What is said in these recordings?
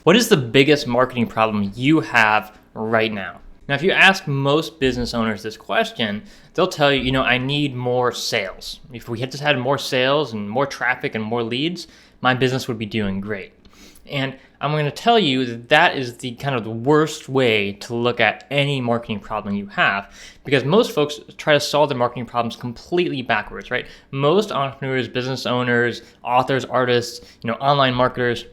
What is the biggest marketing problem you have right now? Now, if you ask most business owners this question, they'll tell you, I need more sales. If we had just had more sales and more traffic and more leads, my business would be doing great. And I'm going to tell you that that is the kind of the worst way to look at any marketing problem you have, because most folks try to solve their marketing problems completely backwards, right? Most entrepreneurs, business owners, authors, artists, online marketers,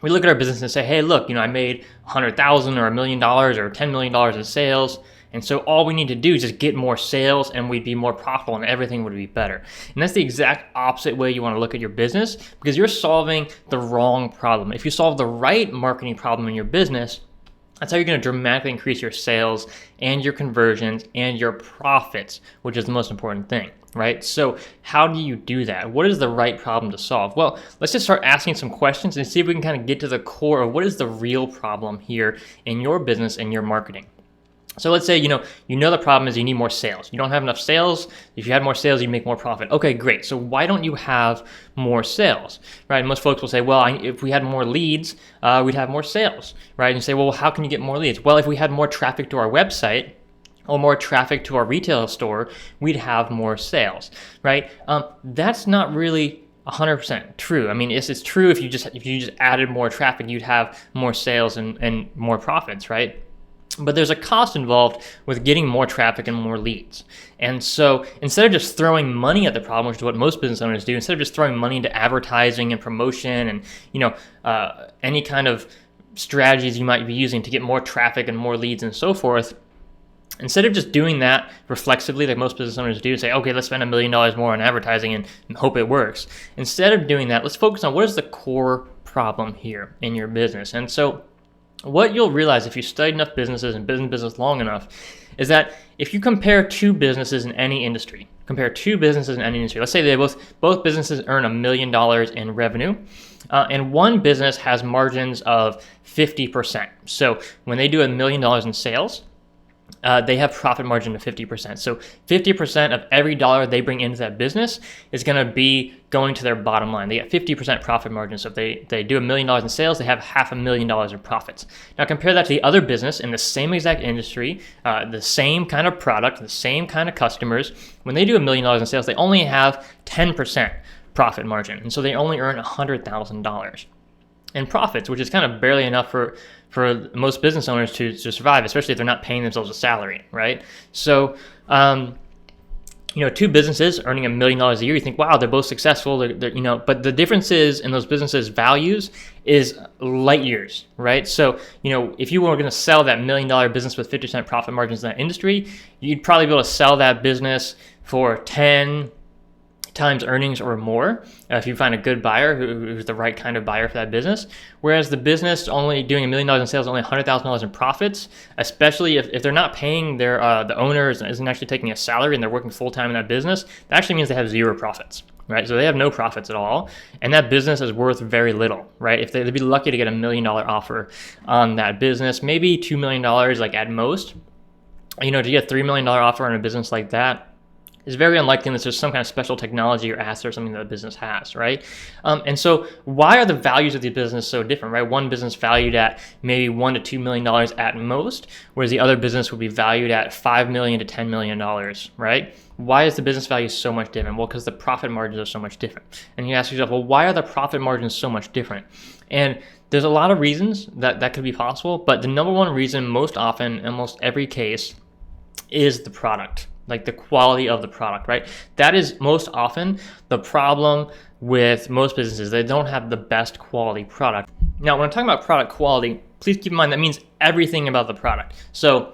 we look at our business and say, hey, look, I made $100,000 or $1 million or $10 million in sales. And so all we need to do is just get more sales and we'd be more profitable and everything would be better. And that's the exact opposite way you want to look at your business, because you're solving the wrong problem. If you solve the right marketing problem in your business, that's how you're going to dramatically increase your sales and your conversions and your profits, which is the most important thing, right? So how do you do that? What is the right problem to solve? Well, let's just start asking some questions and see if we can kind of get to the core of what is the real problem here in your business and your marketing. So let's say, you know the problem is you need more sales. You don't have enough sales. If you had more sales, you'd make more profit. Okay, great. So why don't you have more sales, right? And most folks will say, well, if we had more leads, we'd have more sales, right? And you say, well, how can you get more leads? Well, if we had more traffic to our website or more traffic to our retail store, we'd have more sales, right? That's not really 100% true. I mean, it's true if you just added more traffic, you'd have more sales and more profits, right? But there's a cost involved with getting more traffic and more leads. And so instead of just throwing money at the problem, which is what most business owners do, instead of just throwing money into advertising and promotion and any kind of strategies you might be using to get more traffic and more leads and so forth, instead of just doing that reflexively like most business owners do, say, okay, let's spend $1 million more on advertising and hope it works. Instead of doing that, let's focus on what is the core problem here in your business. And so what you'll realize if you study enough businesses and business long enough is that if you compare two businesses in any industry, let's say they both businesses earn $1 million in revenue, and one business has margins of 50%. So when they do $1 million in sales, they have profit margin of 50%. So 50% of every dollar they bring into that business is going to be going to their bottom line. They get 50% profit margin. So if they do $1 million in sales, they have $500,000 in profits. Now compare that to the other business in the same exact industry, the same kind of product, the same kind of customers. When they do $1 million in sales, they only have 10% profit margin. And so they only earn $100,000 in profits, which is kind of barely enough for most business owners to survive, especially if they're not paying themselves a salary, right? So, two businesses earning $1 million a year, you think, wow, they're both successful, but the difference is in those businesses' values is light years, right? So, if you were going to sell that $1 million business with 50% profit margins in that industry, you'd probably be able to sell that business for 10 times earnings or more if you find a good buyer who's the right kind of buyer for that business. Whereas the business only doing $1 million in sales, only $100,000 in profits, especially if they're not paying the owner isn't actually taking a salary and they're working full time in that business, that actually means they have zero profits, right? So they have no profits at all, and that business is worth very little, right? If they'd be lucky to get $1 million offer on that business, maybe $2 million like at most. To get a $3 million offer on a business like that, is very unlikely unless there's some kind of special technology or asset or something that the business has, right? And so why are the values of the business so different, right? One business valued at maybe $1 to $2 million at most, whereas the other business would be valued at $5 million to $10 million, right? Why is the business value so much different? Well, because the profit margins are so much different. And you ask yourself, well, why are the profit margins so much different? And there's a lot of reasons that could be possible, but the number one reason most often, in almost every case, is the product. Like the quality of the product, right? That is most often the problem with most businesses. They don't have the best quality product. Now, when I'm talking about product quality, please keep in mind that means everything about the product. So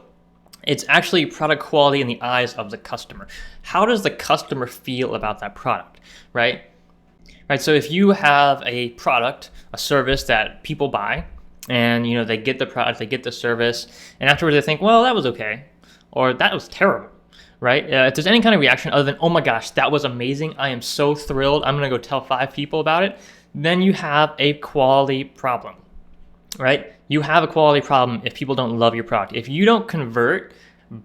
it's actually product quality in the eyes of the customer. How does the customer feel about that product, right? Right. So if you have a product, a service that people buy, and they get the product, they get the service, and afterwards they think, well, that was okay, or that was terrible. Right? If there's any kind of reaction other than, oh my gosh, that was amazing, I am so thrilled, I'm going to go tell 5 people about it, then you have a quality problem, right? You have a quality problem if people don't love your product. If you don't convert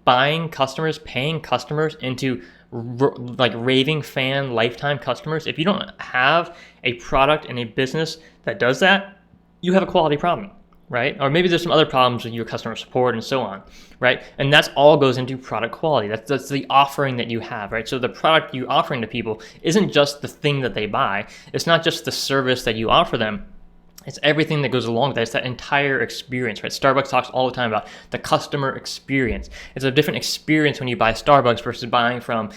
buying customers, paying customers into like raving fan lifetime customers, if you don't have a product and a business that does that, you have a quality problem. right? Or maybe there's some other problems with your customer support and so on, right? And that's all goes into product quality. That's the offering that you have, right? So the product you offering to people isn't just the thing that they buy. It's not just the service that you offer them. It's everything that goes along with that. It's that entire experience, right? Starbucks talks all the time about the customer experience. It's a different experience when you buy Starbucks versus buying from,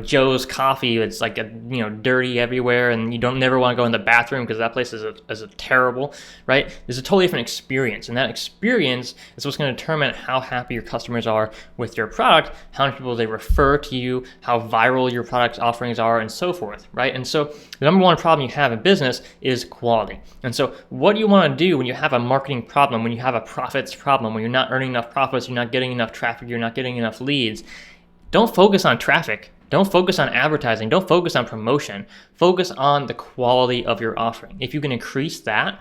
Joe's Coffee. It's like, dirty everywhere, and you don't never want to go in the bathroom because that place is a terrible, right? There's a totally different experience, and that experience is what's going to determine how happy your customers are with your product, how many people they refer to you, how viral your product offerings are, and so forth, right? And so the number one problem you have in business is quality. And so what you want to do when you have a marketing problem, when you have a profits problem, when you're not earning enough profits, you're not getting enough traffic, you're not getting enough leads, don't focus on traffic. Don't focus on advertising. Don't focus on promotion. Focus on the quality of your offering. If you can increase that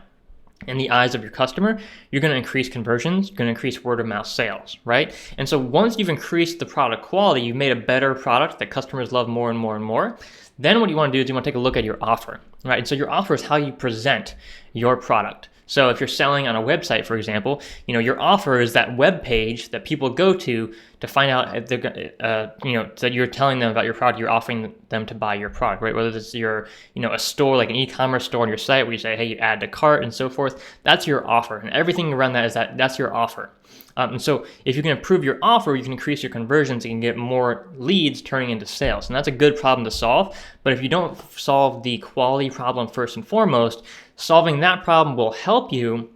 in the eyes of your customer, you're going to increase conversions, you're going to increase word of mouth sales, right? And so once you've increased the product quality, you've made a better product that customers love more and more and more. Then what you want to do is you want to take a look at your offer, right? And so your offer is how you present your product. So if you're selling on a website, for example, your offer is that web page that people go to find out if they're, that you're telling them about your product, you're offering them to buy your product, right? Whether it's your, a store, like an e-commerce store on your site where you say, hey, you add to cart and so forth, that's your offer. And everything around that is that's your offer. And so if you can improve your offer, you can increase your conversions, you can get more leads turning into sales. And that's a good problem to solve. But if you don't solve the quality problem first and foremost, solving that problem will help you.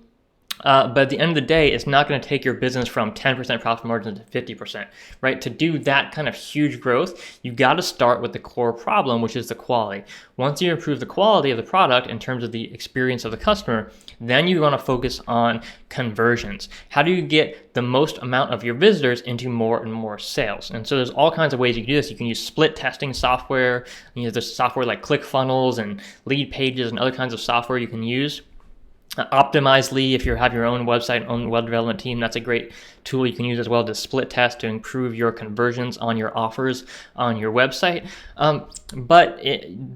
But at the end of the day, it's not going to take your business from 10% profit margin to 50%, right? To do that kind of huge growth, you got to start with the core problem, which is the quality. Once you improve the quality of the product in terms of the experience of the customer, then you want to focus on conversions. How do you get the most amount of your visitors into more and more sales? And so there's all kinds of ways you can do this. You can use split testing software. There's software like ClickFunnels and Lead Pages and other kinds of software you can use. Optimizely, if you have your own website, own web development team, that's a great tool you can use as well to split test to improve your conversions on your offers on your website.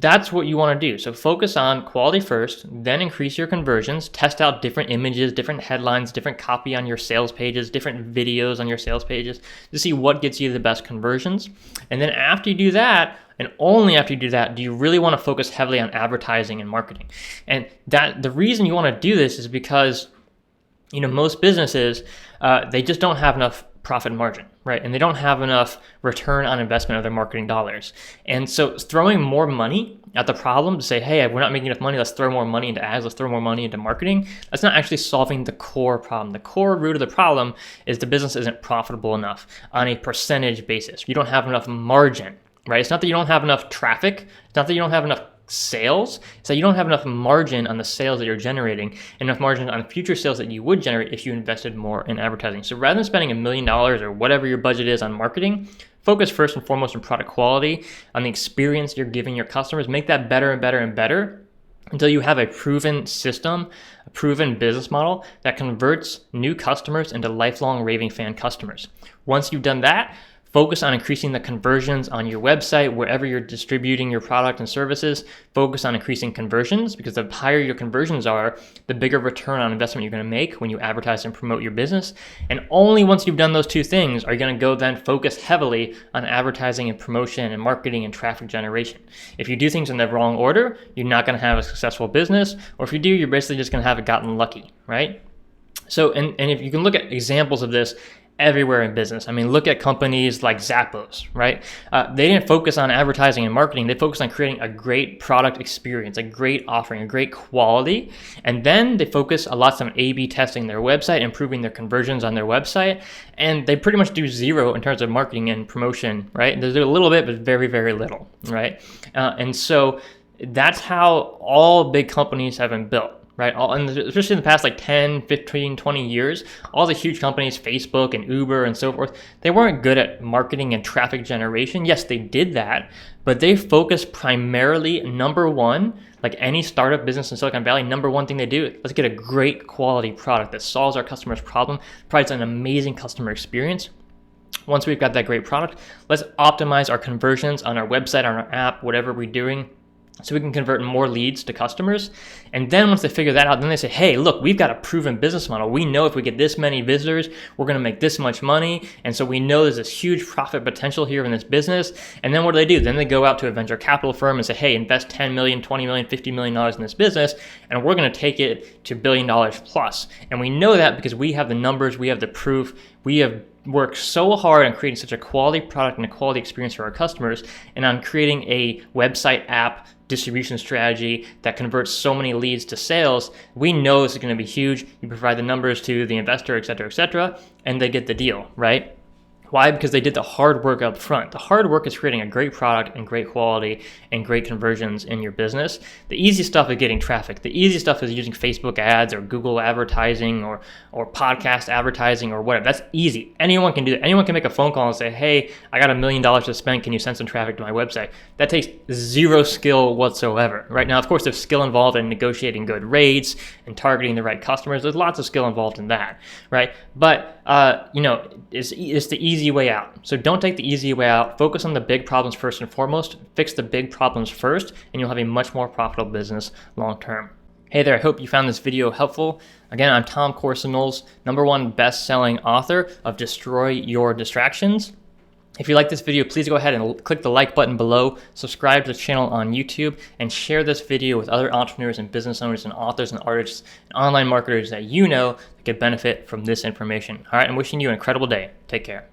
That's what you want to do. So focus on quality first, then increase your conversions, test out different images, different headlines, different copy on your sales pages, different videos on your sales pages to see what gets you the best conversions. And then after you do that, and only after you do that, do you really want to focus heavily on advertising and marketing. And that the reason you want to do this is because, most businesses, they just don't have enough profit margin, right? And they don't have enough return on investment of their marketing dollars. And so throwing more money at the problem to say, hey, we're not making enough money, let's throw more money into ads, let's throw more money into marketing, that's not actually solving the core problem. The core root of the problem is the business isn't profitable enough on a percentage basis. You don't have enough margin. Right? It's not that you don't have enough traffic. It's not that you don't have enough sales. It's that you don't have enough margin on the sales that you're generating, enough margin on future sales that you would generate if you invested more in advertising. So rather than spending $1 million or whatever your budget is on marketing, focus first and foremost on product quality, on the experience you're giving your customers. Make that better and better and better until you have a proven system, a proven business model that converts new customers into lifelong raving fan customers. Once you've done that, focus on increasing the conversions on your website, wherever you're distributing your product and services. Focus on increasing conversions, because the higher your conversions are, the bigger return on investment you're going to make when you advertise and promote your business. And only once you've done those two things are you going to go then focus heavily on advertising and promotion and marketing and traffic generation. If you do things in the wrong order, you're not going to have a successful business. Or if you do, you're basically just going to have gotten lucky, right? So, and if you can look at examples of this everywhere in business. I mean, look at companies like Zappos, right? They didn't focus on advertising and marketing. They focused on creating a great product experience, a great offering, a great quality. And then they focus a lot on A/B testing their website, improving their conversions on their website. And they pretty much do zero in terms of marketing and promotion, right? They do a little bit, but very, very little, right? And so that's how all big companies have been built. Right, and especially in the past 10, 15, 20 years, all the huge companies, Facebook and Uber and so forth, they weren't good at marketing and traffic generation. Yes, they did that, but they focused primarily, number one, like any startup business in Silicon Valley, number one thing they do, let's get a great quality product that solves our customer's problem, provides an amazing customer experience. Once we've got that great product, let's optimize our conversions on our website, on our app, whatever we're doing, so we can convert more leads to customers. And then once they figure that out, then they say, hey, look, we've got a proven business model. We know if we get this many visitors, we're going to make this much money. And so we know there's this huge profit potential here in this business. And then what do? Then they go out to a venture capital firm and say, hey, invest 10 million, 20 million, $50 million in this business, and we're going to take it to $1 billion plus. And we know that because we have the numbers, we have the proof, we have worked so hard on creating such a quality product and a quality experience for our customers, and on creating a website app distribution strategy that converts so many leads to sales. We know this is going to be huge. You provide the numbers to the investor, et cetera, and they get the deal, right? Why? Because they did the hard work up front. The hard work is creating a great product and great quality and great conversions in your business. The easy stuff is getting traffic. The easy stuff is using Facebook ads or Google advertising or podcast advertising or whatever. That's easy. Anyone can do it. Anyone can make a phone call and say, hey, I got $1 million to spend. Can you send some traffic to my website? That takes zero skill whatsoever. Right now, of course, there's skill involved in negotiating good rates and targeting the right customers. There's lots of skill involved in that, right? But it's the easy way out. So don't take the easy way out. Focus on the big problems first and foremost. Fix the big problems first, and you'll have a much more profitable business long term. Hey there, I hope you found this video helpful. Again, I'm Tom Corson-Knowles, #1 best-selling author of Destroy Your Distractions. If you like this video, please go ahead and click the like button below, subscribe to the channel on YouTube, and share this video with other entrepreneurs and business owners and authors and artists and online marketers that you know that could benefit from this information. All right, I'm wishing you an incredible day. Take care.